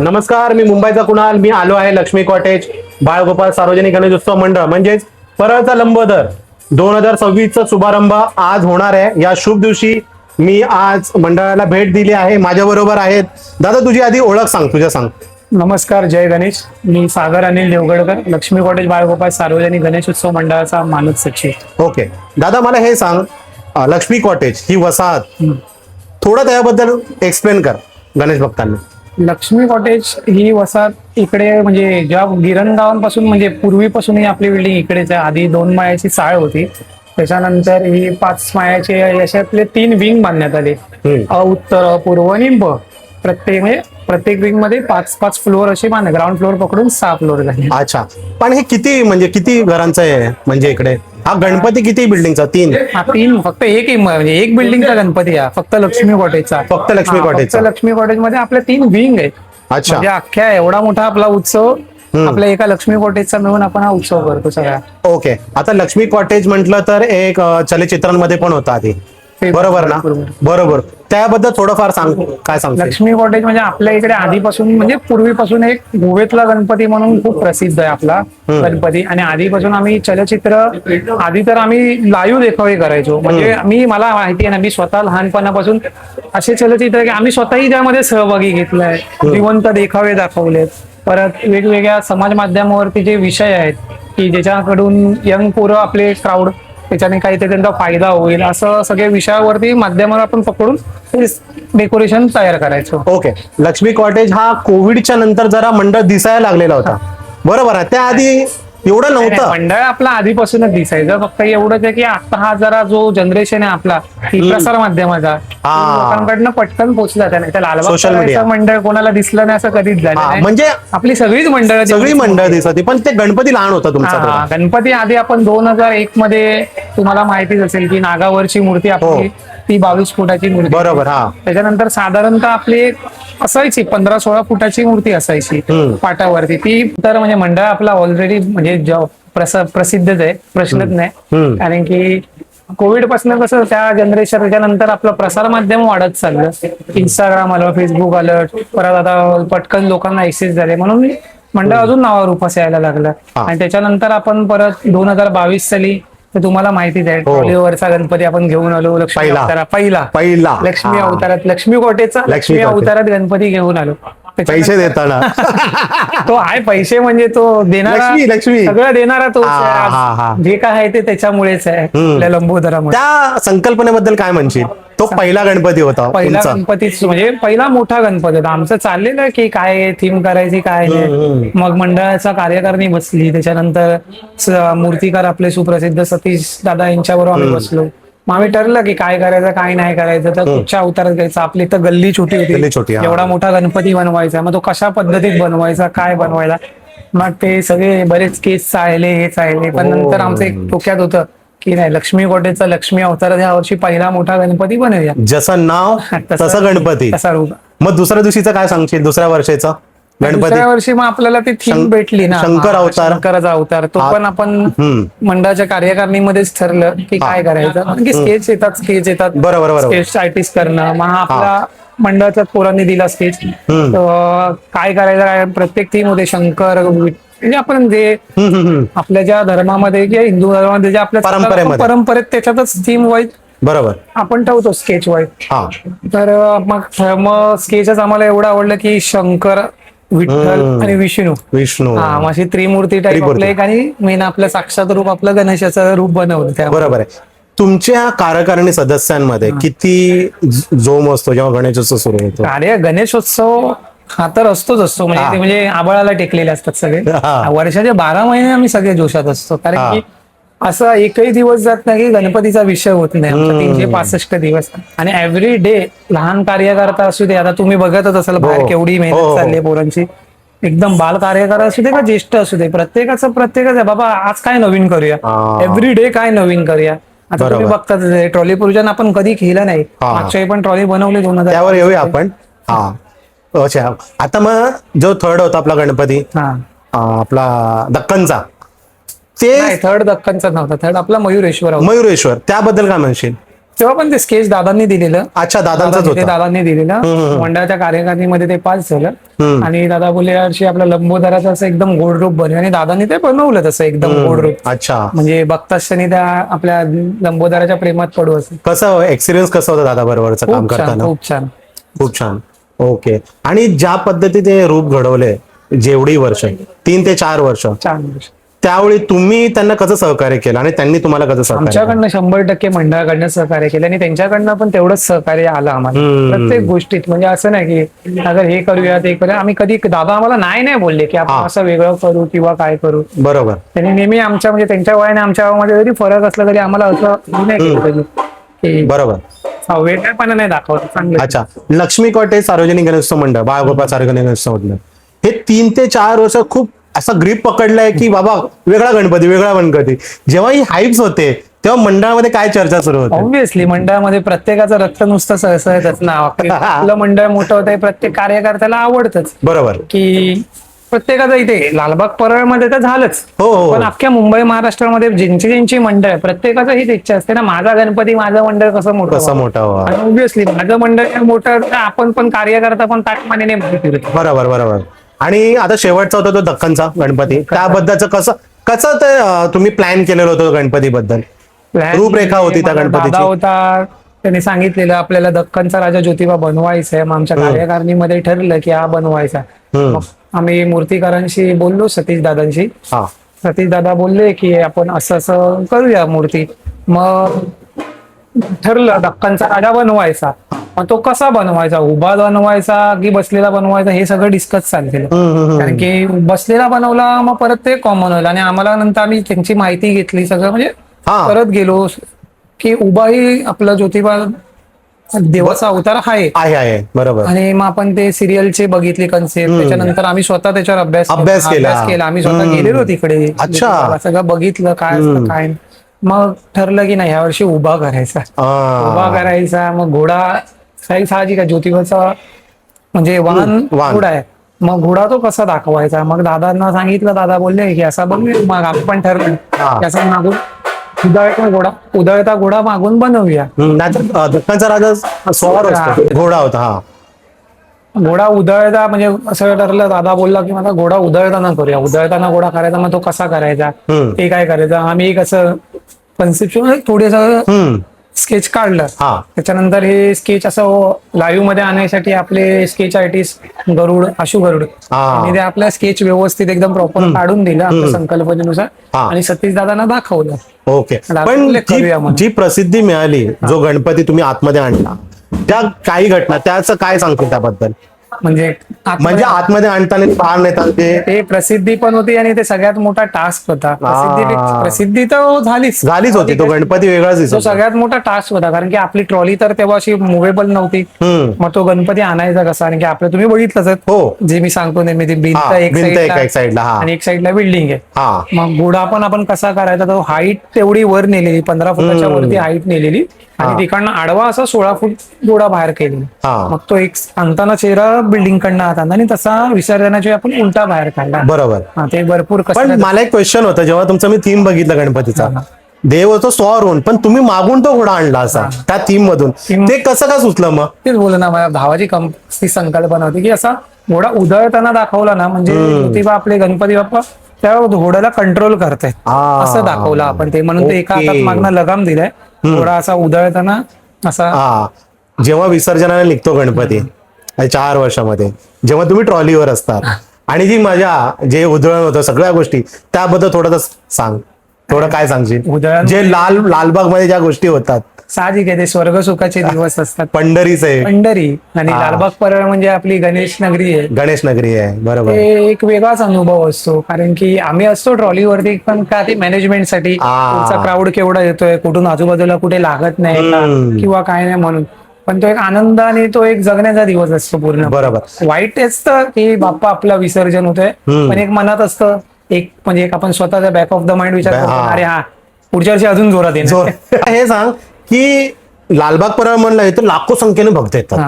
नमस्कार, मी मुंबईचा कुणाल. मी आलो आहे लक्ष्मी कॉटेज बाळगोपाल सार्वजनिक गणेशोत्सव मंडळ म्हणजेच परळचा लंबोदर 2026 चा शुभारंभ आज होणार आहे. या शुभ दिवशी मी आज मंडळाला भेट दिली आहे. माझ्या बरोबर आहेत दादा. तुझी आधी ओळख सांग, तुझ्या सांग. नमस्कार, जय गणेश. मी सागर अनिल देवगडकर, लक्ष्मी कॉटेज बाळगोपाल सार्वजनिक गणेशोत्सव मंडळाचा मानद सचिव. ओके दादा, मला हे सांग, लक्ष्मी कॉटेज ही वसाहत थोडं त्याबद्दल एक्सप्लेन कर गणेश भक्तांना. लक्ष्मी कॉटेज ही वसाहत इकडे म्हणजे ज्या गिरणगावांपासून म्हणजे पूर्वीपासून आपली बिल्डिंग इकडेच आहे. आधी 2 माळ्याची चाळ होती, त्याच्यानंतर ही 5 माळ्याचे अशातले 3 विंग बांधण्यात आले. उत्तर, पूर्व आणि प्रत्येक विंग मध्ये 5-5 फ्लोअर असे बांधले. ग्राउंड फ्लोअर पकडून 6 फ्लोअर झाले. अच्छा, पण हे किती घरांचं आहे? म्हणजे इकडे हा गणपती किती बिल्डिंगचा? 3. हा 3, फक्त म्हणजे एक बिल्डिंगचा गणपती आहे फक्त लक्ष्मी कॉटेजचा. फक्त लक्ष्मी कॉटेजचा. लक्ष्मी कॉटेज मध्ये आपल्या 3 विंग आहेत. अच्छा, म्हणजे अख्ख्या एवढा मोठा आपला उत्सव आपल्या एका लक्ष्मी कॉटेजचा मिळून आपण हा उत्सव करतो सगळा. ओके. आता लक्ष्मी कॉटेज म्हटलं तर एक चलचित्रांमध्ये पण होता आधी, बरोबर ना? बरोबर. त्याबद्दल थोडंफार सांग, काय सांग. लक्ष्मी कॉटेज म्हणजे आपल्या इकडे आधीपासून म्हणजे पूर्वीपासून एक गोव्यातला गणपती म्हणून खूप प्रसिद्ध आहे आपला गणपती. आणि आधीपासून आम्ही चलचित्र आधी तर आम्ही लाईव्ह देखावे करायचो. म्हणजे मला माहिती आहे ना, मी स्वतः लहानपणापासून असे चलचित्र की आम्ही स्वतःही त्यामध्ये सहभागी घेतलाय. जिवंत देखावे दाखवलेत. परत वेगवेगळ्या समाज माध्यमावरती जे विषय आहेत की ज्याच्याकडून यंग पोरं आपले क्राऊड त्याच्याने काहीतरी त्यांचा फायदा होईल असं सगळ्या विषयावरती माध्यमावर आपण पकडून डेकोरेशन तयार करायचो. ओके. लक्ष्मी कॉटेज हा कोविडच्या नंतर जरा मंडळ दिसायला लागलेला होता, बरोबर आहे? त्याआधी एवढं नव्हतं. मंडळ आपला आधीपासूनच दिसायचं. फक्त एवढंच आहे की आता हा जरा जो जनरेशन आहे आपला प्रसार माध्यमाचा लोकांकडनं पटकन पोहोचला. त्या सोशल मीडिया लालबाग मंडळ कोणाला दिसलं नाही असं कधीच झालं नाही. म्हणजे आपली सगळी मंडळ दिसत, पण ते गणपती लहान होता तुमचा. गणपती आधी आपण 2001 मध्ये तुम्हाला माहितीच असेल की नागावरची मूर्ती आपली ती 22 फुटाची मूर्ती, बरोबर. त्याच्यानंर साधारणतः आपली असायची 15-16 फुटाची मूर्ती असायची पाटावरती. ती तर म्हणजे मंडळ आपला ऑलरेडी म्हणजे प्रसिद्धच आहे, प्रश्नच नाही. कारण की कोविड पासून कसं त्या जनरेशनच्या नंतर आपलं प्रसार माध्यम वाढत चाललं. इंस्टाग्राम आलं, फेसबुक आलं, परत आता पटकन लोकांना एक्सेस झाले म्हणून मंडळ अजून नावारूपास यायला लागलं. आणि त्याच्यानंतर आपण परत 2022 साली तर तुम्हाला माहितीच आहे ट्रॉलीवरचा गणपती आपण घेऊन आलो. लक्ष्मी अवतारात पहिला लक्ष्मी अवतारात लक्ष्मी कॉटेजचा लक्ष्मी अवतारात गणपती घेऊन आलो. पैसे देताना तो आहे, पैसे म्हणजे तो देणारा, लक्ष्मी सगळं देणारा तो जे काय आहे ते त्याच्यामुळेच आहे आपल्या लंबोदरामध्ये. त्या संकल्पनेबद्दल काय म्हणशील? तो पहिला गणपती होता, पहिला गणपतीच म्हणजे पहिला मोठा गणपती होता. आमचं चाललेलं की काय थीम करायची काय नाही. मग मंडळाचा कार्यकारिणी बसली, त्याच्यानंतर मूर्तिकार आपले सुप्रसिद्ध सतीश दादा यांच्याबरोबर आम्ही बसलो. मग आम्ही ठरलं की काय करायचं काय नाही करायचं. तर कुठच्या अवतारात घ्यायचा. आपली तर गल्ली छोटी होती, एवढा मोठा गणपती बनवायचा. मग तो कशा पद्धतीत बनवायचा, काय बनवायला. मग ते सगळे बरेच केस चालले, हे चालले. पण नंतर आमचं एक डोक्यात होतं की नाही, लक्ष्मी कॉटेजचा लक्ष्मी अवतारात ह्या वर्षी पहिला मोठा गणपती बनवूया. जसं नाव तसं गणपती, तसा रूप. मग दुसऱ्या दिवशीचं काय सांगशील? दुसऱ्या वर्षाचा गणपती दुसऱ्या वर्षी मग आपल्याला ती थीम भेटली ना, शंकराचा अवतार. तो पण आपण मंडळाच्या कार्यकारिणीमध्येच ठरलं की काय करायचं. कारण की स्केच येतात बरोबर, स्केच आर्टिस्ट करणं. मग आपला मंडळाच्या पोरांनी दिला स्केच. काय करायचं, काय प्रत्येक थीम होते शंकर. म्हणजे आपण जे आपल्या ज्या धर्मामध्ये किंवा हिंदू धर्मामध्ये जे आपल्या परंपरेत त्याच्यातच थीम वाईज बरोबर आपण ठेवतो स्केच वाईज. तर मग स्केचच आम्हाला एवढं आवडलं की शंकर, विठ्ठल आणि विष्णू अशी त्रिमूर्ती टाईप आपलं एक. आणि मेन आपलं साक्षात रूप आपलं गणेशाचं रूप बनवलं. बरोबर आहे. तुमच्या कार्यकारिणी सदस्यांमध्ये किती जोम असतो जेव्हा गणेशोत्सव सुरू होतो? अरे गणेशोत्सव हा तर असतोच. म्हणजे आबाळाला टेकलेले असतात सगळे. वर्षाचे 12 महिने आम्ही सगळे जोशात असतो. कारण की असा एकही दिवस जात नाही की गणपतीचा विषय होत नाही. 365 दिवस. आणि एव्हरी डे लहान कार्यकर्ता असू दे, आता तुम्ही बघतच असाल बाहेर केवढी मेहनत चालली आहे पोरांची. एकदम बाल कार्यकर्ता असू दे का ज्येष्ठ असू दे, प्रत्येकाच आहे बाबा आज काय नवीन करूया, एव्हरी डे काय नवीन करूया. आता तुम्ही बघतात ट्रॉली पूजन आपण कधी केलं नाही. मागच्या पण ट्रॉली बनवली 2000. त्यावर येऊया आपण. अच्छा, आता मग जो थर्ड होता आपला गणपती आपला दक्कनचा, ते थर्ड दक्कनचा नव्हता. थर्ड आपला मयुरेश्वर. त्याबद्दल काय म्हणशील? तेव्हा पण ते स्केच दादांनी दिलेलं. अच्छा, दादांचाच ते होता. दादांनी दिलेलं मंडळाच्या कार्यकारिणीमध्ये ते पास झालं. हम्म. आणि दादा बोलले यावर्षी आपलं लंबोदराचं असं एकदम गोड रूप बनवलं आणि दादांनी ते बनवलं तसं एकदम गोड रूप. अच्छा, म्हणजे बघताच क्षणी त्या आपल्या लंबोदराच्या प्रेमात पडू असं. कसं एक्सपिरियन्स कसं होतं दादा बरोबरचं काम खूप छान, करताना? खूप छान. खूप छान. ओके. आणि ज्या पद्धतीने ते रूप घडवले, जेवढी वर्ष 3 ते 4 वर्ष, छान. त्यावेळी तुम्ही त्यांना कसं सहकार्य केलं आणि त्यांनी तुम्हाला कसं सहकार्य केलं? आमच्याकडनं 100% मंडळाकडनं सहकार्य केलं आणि त्यांच्याकडनं पण तेवढंच सहकार्य आलं आम्हाला प्रत्येक गोष्टीत. म्हणजे असं नाही की अगर हे करूया ते करूया, आम्ही कधी दादा आम्हाला नाही बोलले की आपण असं वेगळं करू किंवा काय करू. बरोबर. त्यांनी नेहमी आमच्या म्हणजे त्यांच्या वयाने आमच्या वयामध्ये जरी फरक असला तरी आम्हाला असं हे नाही केलं कधी की बरोबर, वेगळेपणा नाही दाखवत. चांगलं. अच्छा. लक्ष्मी कॉटेज सार्वजनिक गणेशोत्सव मंडळ, बाळगोपाळ सार्वजनिक गणेशोत्सव मंडळ, हे 3 ते 4 वर्ष खूप असा ग्रीप पकडलाय की बाबा वेगळा गणपती, वेगळा गणपती. जेव्हा ही हाईप्स होते तेव्हा मंडळामध्ये काय चर्चा सुरू होते? ऑब्व्हियसली मंडळामध्ये प्रत्येकाचं रक्त नुसतं सळसळतच ना. आपलं मंडळ मोठं होतंय, प्रत्येक कार्यकर्त्याला आवडतच बरोबर की प्रत्येकाचं इथे लालबाग परळमध्ये तर झालंच. हो. पण अख्ख्या मुंबई महाराष्ट्रामध्ये ज्यांची मंडळ आहे प्रत्येकाचं हीच इच्छा असते ना, माझा गणपती माझं मंडळ कसं मोठं व्हावं. आणि ऑब्व्हियसली माझं मंडळ मोठं तर आपण पण कार्यकर्ता पण ताटमानेने माहिती. बरोबर. आणि आता शेवटचा होता तो दख्खनचा गणपती, त्याबद्दलचं कसं ते तुम्ही प्लॅन केलेलं होतं गणपतीबद्दल? रूपरेखा होती त्या गणपतीची? दादा होता, त्यांनी सांगितलेलं आपल्याला दख्खनचा राजा ज्योतिबा बनवायचा आहे. मग आमच्या कार्यकारिणीमध्ये ठरलं की हा बनवायचा. मग आम्ही मूर्तिकारांशी बोललो, सतीश दादांशी. सतीश दादा बोलले की आपण असं करूया मूर्ती. मग ठरलं दख्खनचा राजा बनवायचा. मग तो कसा बनवायचा, उभा बनवायचा की बसलेला बनवायचा, हे सगळं डिस्कस चाललेलं. कारण की बसलेला बनवला मग परत ते कॉमन होईल आणि आम्हाला नंतर आम्ही त्यांची माहिती घेतली सगळं, म्हणजे परत गेलो की उभाही आपला ज्योतिबा देवाचा अवतार आहे. बरोबर. आणि मग आपण ते सिरियलचे बघितले कन्सेप्ट, त्याच्यानंतर आम्ही स्वतः त्याच्यावर अभ्यास केला. आम्ही स्वतः गेलेलो तिकडे, सगळं बघितलं काय असतं काय. मग ठरलं की नाही यावर्षी उभा करायचा. मग घोडा साहजिक आहे, ज्योतिबाचा म्हणजे वाहन घोडा आहे. मग घोडा तो कसा दाखवायचा, मग दादांना सांगितलं. दादा बोलले की असा बघूया. मग आपण पण ठरलं की असं मागून उदळता घोडा मागून बनवूया. दख्खनचा राजा स्वार असतो, घोडा होता. घोडा उधळता म्हणजे असं ठरलं. दादा बोलला की मला घोडा उधळताना करूया. उधळताना घोडा करायचा, मग तो कसा करायचा, ते काय करायचं. आम्ही कसं कन्सेप्ट थोडंसं स्केच काढलं. त्याच्यानंतर हे स्केच असं लाईव्ह मध्ये आणण्यासाठी आपले स्केच आर्टिस्ट आशू गरुड आणि ते आपल्या स्केच व्यवस्थित एकदम प्रॉपर काढून दिलं आपल्या संकल्पनेनुसार आणि सतीश दादांना दाखवलं. ओके. पण जी प्रसिद्धी मिळाली, जो गणपती तुम्ही आतमध्ये आणला, त्या काही घटना त्याचं काय सांगतो त्याबद्दल? म्हणजे आतमध्ये आणताना फार नेतात ते प्रसिद्धी पण होती आणि ते सगळ्यात मोठा टास्क होता. प्रसिद्धी तर झालीच होती, तो गणपती वेगळाच तो सगळ्यात मोठा टास्क होता. कारण की आपली ट्रॉली तर तेव्हा अशी मुव्हेबल नव्हती. मग तो गणपती आणायचा कसा, कारण की आपलं तुम्ही बघितलंच जे मी सांगतो नेहमी, ती भिंत एक साईडला आणि एक साईडला बिल्डिंग आहे. मग घोडा पण आपण कसा करायचा, तो हाईट तेवढी वर नेलेली, 15 फुटाच्या वरती हाईट नेलेली आणि तिकडनं आडवा असा 16 फूट घोडा बाहेर केलेला. मग तो एक सांगताना चेहरा बिल्डिंग कडनं आत आणला आणि तसा विसर्जनाची आपण उलटा बाहेर काढला. बरोबर. ते भरपूर. पण मला एक क्वेश्चन होतं, जेव्हा तुमचा मी थीम बघितला गणपतीचा, देव होतो स्वार होऊन, पण तुम्ही मागून तो घोडा आणला असा त्या थीम मधून, ते कसं काय सुचलं? मग तेच बोल ना, माझ्या भावाची संकल्पना होती की असा घोडा उधळताना दाखवला ना, म्हणजे ज्योतिबा आपले गणपती बाप्पा त्या घोड्याला कंट्रोल करताय असं दाखवलं आपण. ते म्हणून ते एका हातात मागणं लगाम दिलाय, घोडा असा उधळताना असा. जेव्हा विसर्जनाला निघतो गणपती 4 वर्षामध्ये, जेव्हा तुम्ही ट्रॉलीवर असतात आणि जी मजा, जे उधळण होतं, सगळ्या गोष्टी, त्याबद्दल थोडं सांग. थोडं काय सांगशील? जे लालबाग मध्ये ज्या गोष्टी होतात, साहजिक आहे, ते स्वर्ग सुखाचे दिवस असतात. पंढरी आणि लालबाग परळ म्हणजे आपली गणेश नगरी आहे. बरोबर. एक वेगळाच अनुभव असतो, कारण की आम्ही असतो ट्रॉलीवरती, पण का ते मॅनेजमेंटसाठी क्राऊड केवढा येतोय, कुठून आजूबाजूला कुठे लागत नाही किंवा काय नाही म्हणून. पण तो एक आनंद आणि तो एक जगण्याचा दिवस असतो पूर्ण. बरोबर. वाईट असतं की बाप्पा आपला विसर्जन होतोय, पण एक मनात असतं एक, म्हणजे एक आपण स्वतःचा बॅक ऑफ द माइंड विचार करतो, अरे पुढच्या वर्षी अजून जोरात येणार. हे सांग की लालबाग परळ म्हणलं तर लाखो संख्येने भक्त येतात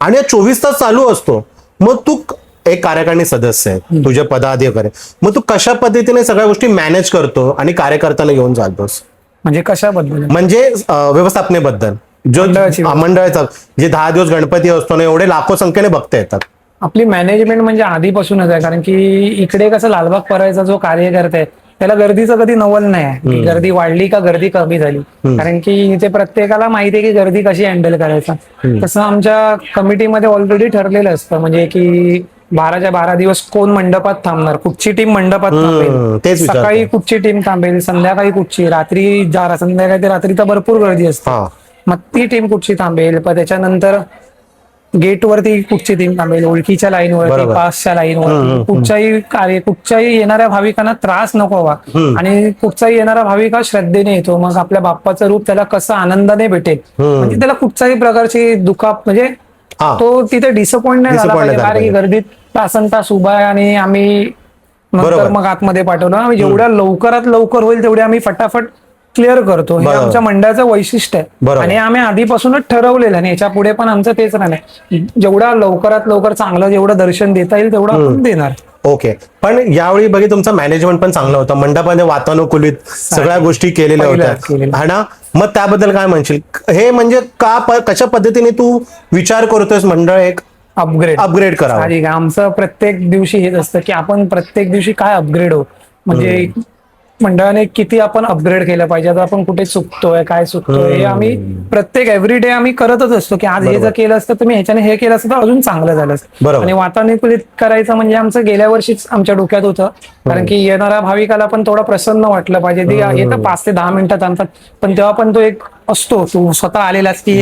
आणि 24 तास चालू असतो. मग तू एक कार्यकारिणी सदस्य आहे, तुझे पदाधिकारी, मग तू कशा पद्धतीने सगळ्या गोष्टी मॅनेज करतो आणि कार्यकर्त्याला घेऊन चालतोस? म्हणजे कशाबद्दल? म्हणजे व्यवस्थापनेबद्दल. जो मंडळाची मंडळाचा जे 10 दिवस गणपती असतो ना, एवढे लाखो संख्येने भक्त येतात. आपली मॅनेजमेंट म्हणजे आधीपासूनच आहे, कारण की इकडे कसं लालबाग परळचा जो कार्यकर्ता आहे त्याला गर्दीचं कधी नवल नाही आहे की गर्दी वाढली का गर्दी कमी झाली, कारण की इथे प्रत्येकाला माहिती आहे की गर्दी कशी हँडल करायचं. तसं आमच्या कमिटीमध्ये ऑलरेडी ठरलेलं असतं, म्हणजे की 12च्या 12 दिवस कोण मंडपात थांबणार, कुठची टीम मंडपात थांबेल, तेच विचारतो. सकाळी कुठची टीम थांबेल, संध्याकाळी कुठची, रात्री संध्याकाळी ते रात्री तर भरपूर गर्दी असते, मग ती टीम कुठची थांबेल, पण त्याच्यानंतर गेटवरती कुठची टीम थांबेल, ओळखीच्या लाईनवरती, पासच्या लाईनवरती, कुठच्याही येणाऱ्या भाविकांना त्रास नको व्हावा आणि कुठचाही येणारा भाविक हा श्रद्धेने येतो, मग आपल्या बाप्पाचं रूप त्याला कसं आनंदाने भेटेल, म्हणजे त्याला कुठच्याही प्रकारची दुखाप म्हणजे तो तिथे डिसअपॉइंट नाही झाला पाहिजे, कारण की गर्दीत तासन तास उभा आहे आणि आम्ही नंतर मग आतमध्ये पाठवलं. आम्ही जेवढ्या लवकरात लवकर होईल तेवढे आम्ही फटाफट क्लिअर करतो, हे आमच्या मंडळाचं वैशिष्ट्य आहे आणि आम्ही आधीपासूनच ठरवलेलं आणि याच्या पुढे पण आमचं तेच राहणार, जेवढा लवकरात लवकर चांगलं जेवढं दर्शन देता येईल तेवढं आपण देणार. ओके, पण यावेळी बघी तुमचं मॅनेजमेंट पण चांगलं होतं, मंडपामध्ये वातानुकूलित सगळ्या गोष्टी केलेल्या होत्या, हा ना. मग त्याबद्दल काय म्हणशील, हे म्हणजे कशा पद्धतीने तू विचार करतोयस मंडळ एक अपग्रेड करा? आमचं प्रत्येक दिवशी हेच असतं की आपण प्रत्येक दिवशी काय अपग्रेड हो, म्हणजे मंडळाने किती आपण अपग्रेड केलं पाहिजे, आता आपण कुठे चुकतोय काय चुकतोय हे आम्ही प्रत्येक एव्हरीडे आम्ही करतच असतो की आज हे जर केलं असतं तुम्ही ह्याच्याने हे केलं असतं तर अजून चांगलं झालं असतं. आणि वातानुकूलित करायचं म्हणजे आमचं गेल्या वर्षीच आमच्या डोक्यात होतं, कारण की येणाऱ्या भाविकाला पण थोडं प्रसन्न वाटलं पाहिजे, येतं 5 ते 10 मिनिटात आणतात पण तेव्हा पण तो एक असतो, तू स्वतः आलेलाच की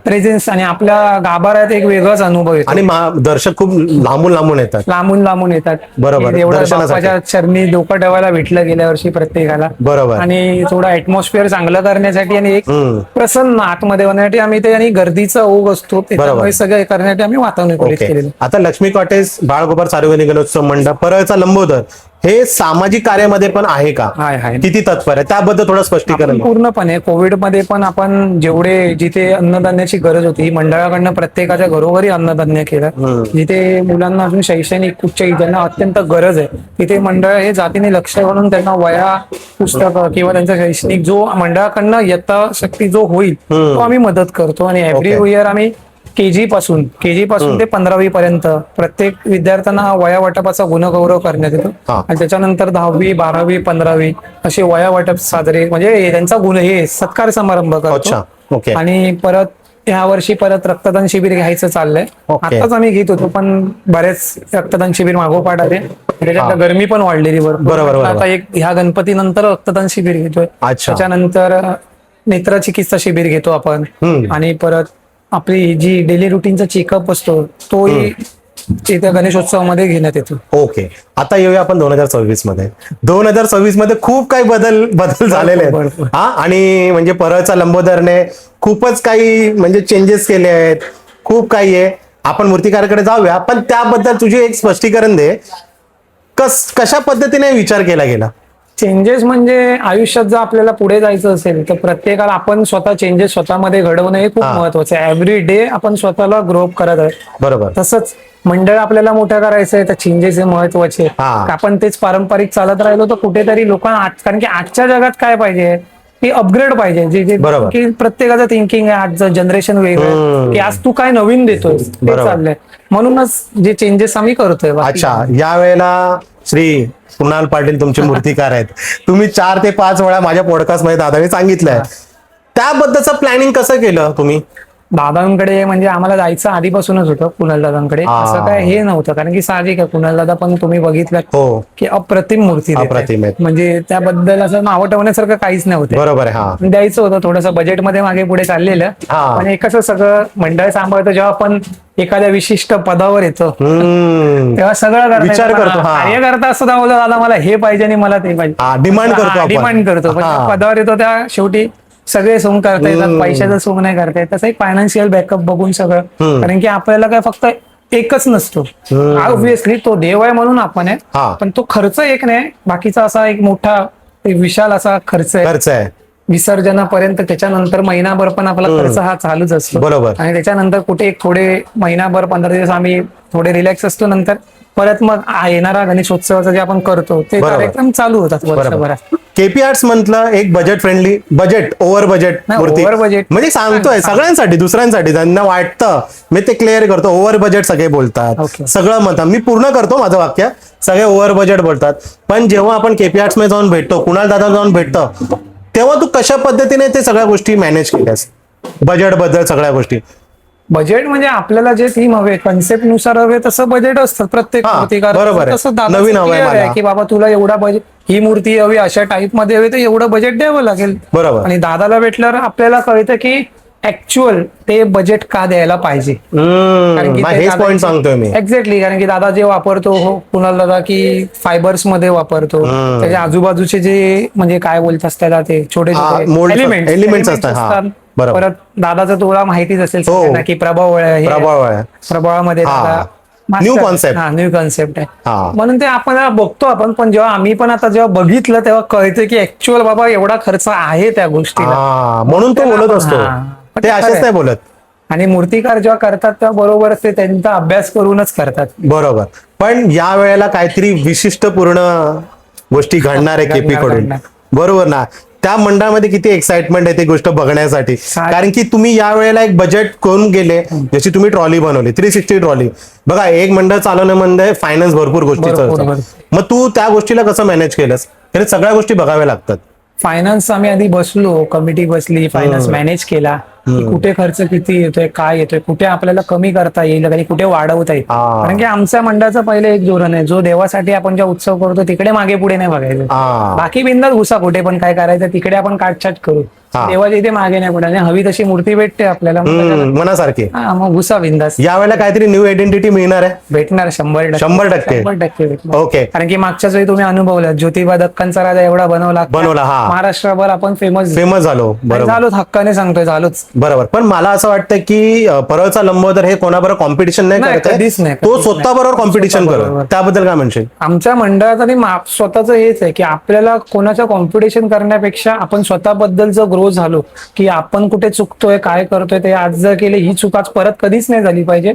प्रेझेन्स आणि आपल्या गाभाऱ्यात एक वेगळाच अनुभव येतो आणि दर्शक खूप लांबून लांबून येतात. बरोबर, एवढं बाप्पाच्या चरणी डोकं ठेवायला भेटलं गेल्या वर्षी प्रत्येकाला. बरोबर, आणि थोडं ऍटमॉस्फिअर चांगलं करण्यासाठी आणि एक प्रसन्न आतमध्ये होण्यासाठी आम्ही ते आणि गर्दीचा ओघ असतो त्याच्यामुळे सगळं करण्यासाठी आम्ही वातानुकूलित केलेलं. आता लक्ष्मी कॉटेज, बाळगोपाळ सार्वजनिक गणेशोत्सव मंडप, परळचा लंबोदर हे सामाजिक कार्यामध्ये पण आहे का, किती तत्पर आहे त्याबद्दल थोडं स्पष्टीकरण? पूर्णपणे कोविडमध्ये पण आपण जेवढे जिथे अन्नधान्याची गरज होती मंडळाकडनं प्रत्येकाच्या घरोघरी अन्नधान्य केलं, जिथे मुलांना अजून शैक्षणिक उच्च ज्यांना अत्यंत गरज आहे तिथे मंडळ हे जातीने लक्ष घालून त्यांना वया पुस्तकं किंवा त्यांचा शैक्षणिक जो मंडळाकडनं यथाशक्ती जो होईल तो आम्ही मदत करतो. आणि एव्हरी इयर आम्ही केजी पासून ते 15वी पर्यंत प्रत्येक विद्यार्थ्यांना वया वाटपाचा गुणगौरव करण्यात येतो आणि त्याच्यानंतर 10वी 12वी 15वी असे वया वाटप साजरे म्हणजे त्यांचा हे सत्कार समारंभ करतो. आणि परत ह्या वर्षी परत रक्तदान शिबिर घ्यायचं चाललंय, आताच आम्ही घेत होतो पण बरेच रक्तदान शिबिर मागोपाठ आले, त्याच्यात गरमी पण वाढलेली बरोबर. आता एक ह्या गणपती नंतर रक्तदान शिबिर घेतोय, त्याच्यानंतर नेत्रचिकित्सा शिबिर घेतो आपण आणि परत आपली जी डेली रुटीनचा चेकअप असतो तोही त्या गणेशोत्सवामध्ये घेण्यात येतो. ओके, आता येऊया आपण 2026 मध्ये. 2026 मध्ये खूप काही बदल झालेले आहेत हा, आणि म्हणजे परळचा लंबोदरने खूपच काही म्हणजे चेंजेस केले आहेत, खूप काही आहे. आपण मूर्तिकाराकडे जाऊया, पण त्याबद्दल तुझे एक स्पष्टीकरण दे, कशा पद्धतीने विचार केला गेला? चेंजेस म्हणजे आयुष्यात जर आपल्याला पुढे जायचं असेल तर प्रत्येकाला आपण स्वतः चेंजेस स्वतःमध्ये घडवणं हे खूप महत्वाचं आहे. एव्हरी डे आपण स्वतःला ग्रो करत आहे. बरोबर. तसंच मंडळ आपल्याला मोठं करायचं आहे तर चेंजेस हे महत्वाचे. आपण तेच पारंपरिक चालत राहिलो तर कुठेतरी लोकांना, कारण की आजच्या जगात काय पाहिजे की अपग्रेड पाहिजे, जे की प्रत्येकाचं थिंकिंग आहे आजचं जनरेशन वेगळं की आज तू काय नवीन देतोय ते चाललंय, म्हणूनच जे चेंजेस आम्ही करतोय. अच्छा, यावेळेला श्री कुणाल पाटील तुमचे मूर्तिकार आहेत, तुम्ही 4 ते 5 वेळा माझ्या पॉडकास्ट मध्ये दादाने सांगितलंय, त्याबद्दलचं प्लॅनिंग कसं केलं तुम्ही? दादांकडे म्हणजे आम्हाला जायचं आधीपासूनच होतं कुणाल दादांकडे, असं काय हे नव्हतं, कारण की साहजिक आहे कुणाल दादा पण तुम्ही बघितलं की अप्रतिम मूर्ती म्हणजे त्याबद्दल असं नाव ठेवण्यासारखं काहीच नव्हतं. बरोबर आहे, द्यायचं होतं थोडंसं बजेटमध्ये मागे पुढे चाललेलं, पण एकच सगळं मंडळ सांभाळतं जेव्हा आपण एखाद्या विशिष्ट पदावर येतो तेव्हा सगळं विचार करतो, कार्यकर्ता असं दावलं दादा मला हे पाहिजे आणि मला ते पाहिजे, डिमांड करतो. पदावर येतो त्या शेवटी सगळे सोंग करता येतात, पैशाचं सोंग नाही करता येत. तसं एक फायनान्शियल बॅकअप बघून सगळं, कारण की आपल्याला काय फक्त एकच नसतो, ऑब्व्हियसली तो देव आहे म्हणून आपण आहे, पण तो खर्च एक नाही, बाकीचा असा एक मोठा विशाल असा खर्च आहे विसर्जनापर्यंत. त्याच्यानंतर महिनाभर पण आपला खर्च हा चालूच असतो. बरोबर. आणि त्याच्यानंतर कुठे एक थोडे महिनाभर 15 दिवस आम्ही थोडे रिलॅक्स असतो, नंतर परत मग येणारा गणेशोत्सवाचा जे आपण करतो ते बरोबर. कार्यक्रम चालू होतात वर्षभरात. केपी आर्ट्स म्हटलं एक budget friendly, budget over budget नाही, मूर्ती over budget. म्हणजे सांगतोय सगळ्यांसाठी, दुसऱ्यांसाठी ज्यांना वाटतं मी ते क्लिअर करतो. ओव्हर बजेट सगळे बोलतात, Okay. सगळं म्हणतात. मी पूर्ण करतो माझं वाक्य, सगळे ओव्हर बजेट बोलतात. पण जेव्हा आपण केपी आर्ट्स मध्ये जाऊन भेटतो, कुणाल दादा जाऊन भेटतो, तेव्हा तू कशा पद्धतीने ते सगळ्या गोष्टी मॅनेज केल्यास, बजेट बद्दल सगळ्या गोष्टी? बजेट म्हणजे आपल्याला जे थीम हवे, कन्सेप्ट नुसार हवे तसं बजेट असतं प्रत्येक हा, मूर्तीकार. बरोबर आहे. तसं दादाचं नवीन हवंय clear आहे मला. की बाबा तुला एवढा बजेट, ही मूर्ती हवी अशा टाईप मध्ये हवी तर एवढं बजेट द्यावं लागेल. बरोबर. आणि दादाला भेटल्यावर आपल्याला कळतं की ऍक्च्युअल ते बजेट का द्यायला पाहिजे. हेच पॉईंट सांगतोय मी. एक्झॅक्टली, कारण की दादा जे वापरतो, कुणाल दादा की फायबर्स मध्ये वापरतो, त्याच्या आजूबाजूचे जे म्हणजे काय बोलतात त्याला, ते छोटे mold छोटे elements एलिमेंट्स असतात. हा, असतात. बरोबर. परत दादाचा तुला माहितीच असेल हो. सगळ्यांना की प्रभावळ आहे. प्रभाव आहे. प्रभावामध्ये हा. दादा New master- concept. हा, न्यू कॉन्सेप्ट आहे. हा. म्हणून ते आपण बघतो आपण, पण जेव्हा आम्ही पण आता जेव्हा बघितलं तेव्हा कळतं की ऍक्च्युअल बाबा एवढा खर्च आहे त्या गोष्टीला. म्हणून तो बोलत असतो, हा. पण ते ते असेच खरंय. नाही बोलत. आणि मूर्तिकार जेव्हा करतात तेव्हा बरोबर ते त्यांचा अभ्यास करूनच करतात. बरोबर. पण या वेळेला काहीतरी विशिष्ट पूर्ण गोष्टी घडणार आहे केपी कडून, घडणार. बरोबर ना? त्या मंडळामध्ये किती एक्साइटमेंट आहे ती गोष्ट बघण्यासाठी. कारण की तुम्ही या वेळेला एक बजेट करून गेले, जशी तुम्ही ट्रॉली बनवली 360 ट्रॉली. बघा, एक मंडळ चालवण्यामध्ये फायनान्स भरपूर गोष्टीचं बरोबर. असतं. मग तू त्या गोष्टीला कसं मॅनेज केलंस? कारण सगळ्या गोष्टी बघाव्या लागतात. फायनान्स आम्ही आधी बसलो, कमिटी बसली, फायनान्स मॅनेज केला की कुठे खर्च किती येतोय, काय येतोय, कुठे आपल्याला कमी करता येईल आणि कुठे वाढवता येईल. कारण की आमच्या मंडळाचं पहिलं एक धोरण आहे, जो देवासाठी आपण जेव्हा उत्सव करतो तिकडे मागे पुढे नाही बघायचं. बाकी बिंदास घुसा कुठे पण काय करायचं तिकडे आपण काटछाट करू. देवाच्या इथे मागे नाही पुढे, आणि हवी तशी मूर्ती भेटते आपल्याला, मनासारखी. मग घुसा बिंदास. यावेळेला काहीतरी न्यू आयडेंटिटी मिळणार आहे. भेटणार 100%. 100% भेटणार. ओके. कारण की मागच्याच वेळी तुम्ही अनुभवलं, ज्योतिबा दक्कनचा राजा एवढा बनवला. हा. महाराष्ट्रभर आपण फेमस झालो. बरोबर. झालोच, हक्काने सांगतोय झालोच. बरोबर. पण मला असं वाटतं की परळचा लंबोदर हे कोणाबरोबर कॉम्पिटिशन नाही करत आहे. कधीच नाही. तो स्वतः बरोबर कॉम्पिटिशन करतो. त्याबद्दल काय म्हणशील? आमच्या मंडळात आणि स्वतःच हेच आहे की आपल्याला कोणाचं कॉम्पिटिशन करण्यापेक्षा आपण स्वतःबद्दल जर ग्रो झालो की आपण कुठे चुकतोय, काय करतोय, ते आज जर केले ही चूक आज परत कधीच नाही झाली पाहिजे,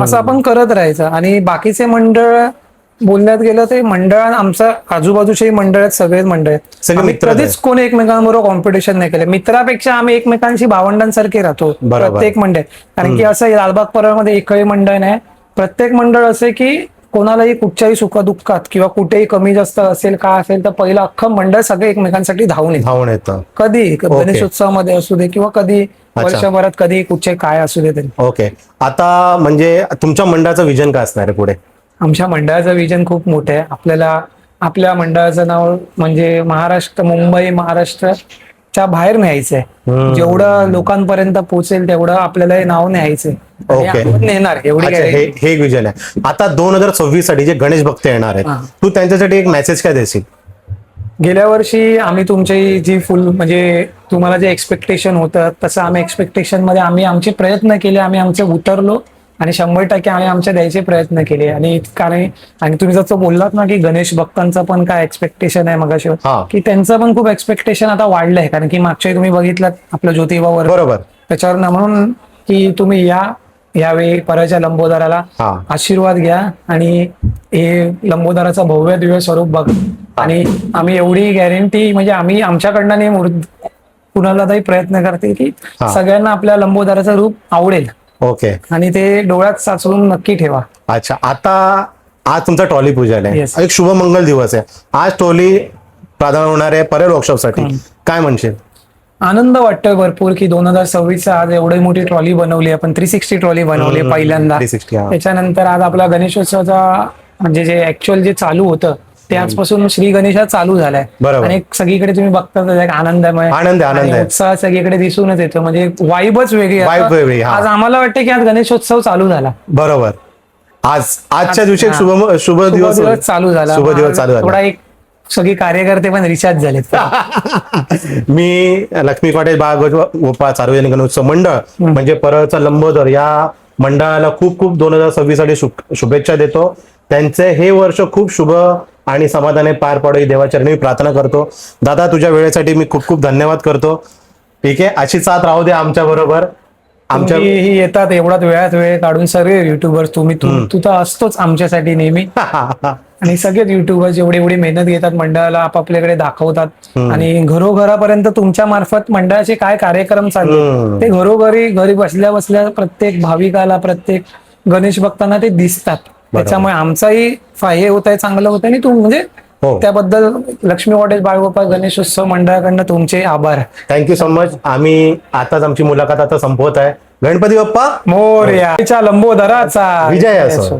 असं आपण करत राहायचं. आणि बाकीचे मंडळ बोलण्यात गेलं ते मंडळ, आमचं आजूबाजूचे मंडळ आहेत, सगळेच मंडळ आहेत, आम्ही कधीच कोणी एकमेकांबरोबर कॉम्पिटिशन नाही केलं. मित्रापेक्षा आम्ही एकमेकांशी भावंडांसारखे राहतो प्रत्येक मंडळ. कारण की असं लालबाग परळमध्ये एकही मंडळ नाही, प्रत्येक मंडळ असे की कोणालाही कुठच्याही सुखदुःखात किंवा कुठेही कमी जास्त असेल, काय असेल तर पहिलं अख्खं मंडळ सगळे एकमेकांसाठी धावून येतं. कधी गणेशोत्सवामध्ये असू दे किंवा कधी वर्षभरात कधी कुठचे काय असू दे तरी. ओके. आता म्हणजे तुमच्या मंडळाचं विजन काय असणार आहे पुढे? आमच्या मंडळाचं विजन खूप मोठं आहे. आपल्याला आपल्या मंडळाचं नाव म्हणजे महाराष्ट्र, मुंबई, महाराष्ट्राच्या बाहेर न्यायचंय. जेवढं लोकांपर्यंत पोहोचेल तेवढं आपल्याला हे नाव न्यायचंय. ओके. नेणार एवढी हे एक विजन आहे. आता 2026 साठी जे गणेश भक्त येणार आहेत, तू त्यांच्यासाठी एक मेसेज काय देशील? गेल्या वर्षी आम्ही तुमची जी फुल म्हणजे तुम्हाला जे एक्सपेक्टेशन होतं तसं आम्ही एक्सपेक्टेशन मध्ये आम्ही आमचे प्रयत्न केले, आम्ही आमचे उतरलो आणि 100% आम्ही आमच्या द्यायचे प्रयत्न केले. आणि तुम्ही जसं बोललात ना की गणेश भक्तांचं पण काय एक्सपेक्टेशन आहे मगाशी, की त्यांचं पण खूप एक्सपेक्टेशन आता वाढलंय. कारण की मागच्या तुम्ही बघितलं आपलं ज्योतिबावर, बरोबर, त्याच्यावर म्हणून की तुम्ही यावेळी परळच्या लंबोदराला आशीर्वाद घ्या आणि हे लंबोदराचं भव्य दिव्य स्वरूप बघा. आणि आम्ही एवढी गॅरंटी म्हणजे आम्ही आमच्याकडनं कुणालाही प्रयत्न करते की सगळ्यांना आपल्या लंबोदराचं रूप आवडेल. ओके. आणि ते डोळ्यात साचवून नक्की ठेवा. अच्छा. आता आज तुमचा ट्रॉली पूजन आहे, एक शुभमंगल दिवस आहे. आज ट्रॉली प्राधान्य होणार आहे परळ वर्कशॉपसाठी, काय म्हणशील? आनंद वाटतोय भरपूर की 2026 आज एवढी मोठी ट्रॉली बनवली आपण, 360 ट्रॉली बनवली पहिल्यांदा. त्याच्यानंतर आज आपला गणेशोत्सवाचा म्हणजे जे ऍक्च्युअल जे चालू होतं ते आजपासून श्री गणेशा चालू झालाय. आणि सगळीकडे तुम्ही बघता आनंदमय उत्साह सगळीकडे दिसूनच येतो. म्हणजे वाईबच वेगळी. आज आम्हाला वाटतं की आज गणेशोत्सव चालू झाला. बरोबर. आजच्या दिवशी शुभ दिवस चालू झाला. थोडा एक सगळे कार्यकर्ते पण रिचार्ज झालेत. मी लक्ष्मी कॉटेज बाळगोपाळ सार्वजनिक गणेशोत्सव मंडळ म्हणजे परळचा लंबोदर या मंडळाला खूप खूप 2026 साठी शुभेच्छा देतो. त्यांचे हे वर्ष खूप शुभ आणि समाधाने पार पाडो ही देवाचरणी प्रार्थना करतो. दादा, तुझ्या वेळेसाठी मी खूप खूप धन्यवाद करतो. ठीक आहे, अशी साथ राहू दे आमच्या बरोबर. आमच्या ही येतात एवढ्यात वेळात वेळ काढून सगळे युट्यूबर्स तू तर असतोच आमच्यासाठी नेहमी. आणि सगळेच युट्यूबर जेवढे एवढी मेहनत घेतात मंडळाला आपापल्याकडे दाखवतात आणि घरोघरापर्यंत तुमच्या मार्फत मंडळाचे काय कार्यक्रम चालले ते घरी बसल्या बसल्या प्रत्येक भाविकाला प्रत्येक गणेश भक्तांना ते दिसतात. त्याच्यामुळे आमचाही हे होत आहे चांगलं होत आहे आणि म्हणजे त्याबद्दल लक्ष्मी कॉटेज बाळगोपाळ गणेशोत्सव मंडळाकडनं तुमचे आभार. Thank you so much. आम्ही आताच आमची मुलाखत आता संपवत आहे. गणपती बाप्पा मोरया लंबोदराचा विजय असो.